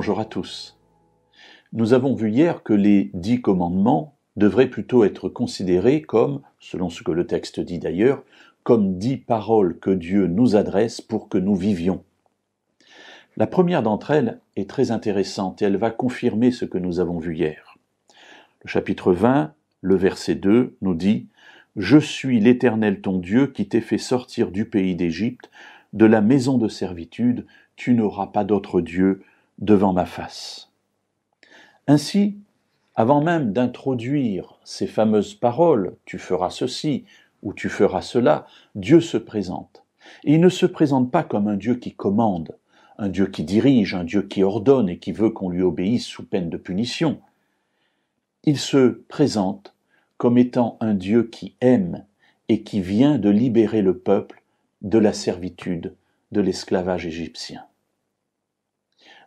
bonjour à tous. Nous avons vu hier que les 10 commandements devraient plutôt être considérés comme, selon ce que le texte dit d'ailleurs, comme 10 paroles que Dieu nous adresse pour que nous vivions. La première d'entre elles est très intéressante et elle va confirmer ce que nous avons vu hier. Le chapitre 20, le verset 2 nous dit « Je suis l'Éternel ton Dieu qui t'ai fait sortir du pays d'Égypte, de la maison de servitude, tu n'auras pas d'autre Dieu devant ma face. » Ainsi, avant même d'introduire ces fameuses paroles « tu feras ceci » ou « tu feras cela », Dieu se présente. Et il ne se présente pas comme un Dieu qui commande, un Dieu qui dirige, un Dieu qui ordonne et qui veut qu'on lui obéisse sous peine de punition. Il se présente comme étant un Dieu qui aime et qui vient de libérer le peuple de la servitude, de l'esclavage égyptien.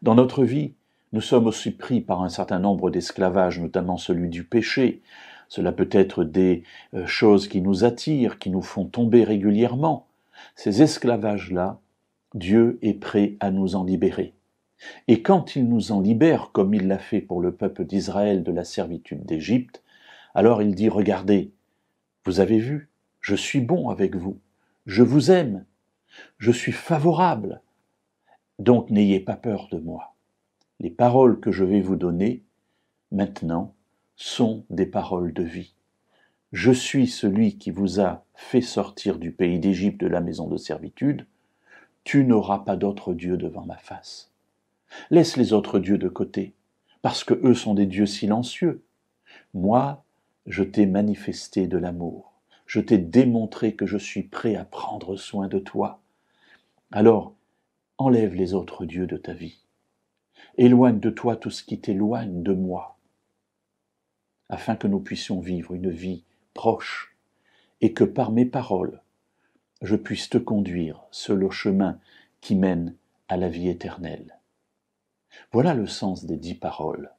Dans notre vie, nous sommes aussi pris par un certain nombre d'esclavages, notamment celui du péché. Cela peut être des choses qui nous attirent, qui nous font tomber régulièrement. Ces esclavages-là, Dieu est prêt à nous en libérer. Et quand il nous en libère, comme il l'a fait pour le peuple d'Israël de la servitude d'Égypte, alors il dit « Regardez, vous avez vu, je suis bon avec vous, je vous aime, je suis favorable, donc n'ayez pas peur de moi. Les paroles que je vais vous donner, maintenant, sont des paroles de vie. Je suis celui qui vous a fait sortir du pays d'Égypte de la maison de servitude. Tu n'auras pas d'autre Dieu devant ma face. Laisse les autres dieux de côté, parce que eux sont des dieux silencieux. Moi, je t'ai manifesté de l'amour. Je t'ai démontré que je suis prêt à prendre soin de toi. Alors, enlève les autres dieux de ta vie. Éloigne de toi tout ce qui t'éloigne de moi, afin que nous puissions vivre une vie proche et que par mes paroles, je puisse te conduire sur le chemin qui mène à la vie éternelle. Voilà le sens des 10 paroles,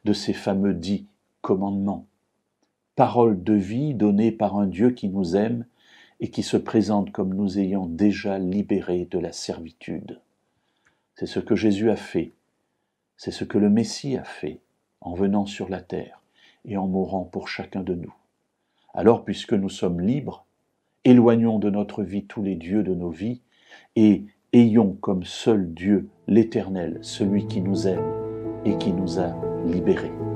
de ces fameux 10 commandements. Paroles de vie données par un Dieu qui nous aime et qui se présente comme nous ayant déjà libérés de la servitude. C'est ce que Jésus a fait. C'est ce que le Messie a fait en venant sur la terre et en mourant pour chacun de nous. Alors, puisque nous sommes libres, éloignons de notre vie tous les dieux de nos vies et ayons comme seul Dieu l'Éternel, celui qui nous aime et qui nous a libérés.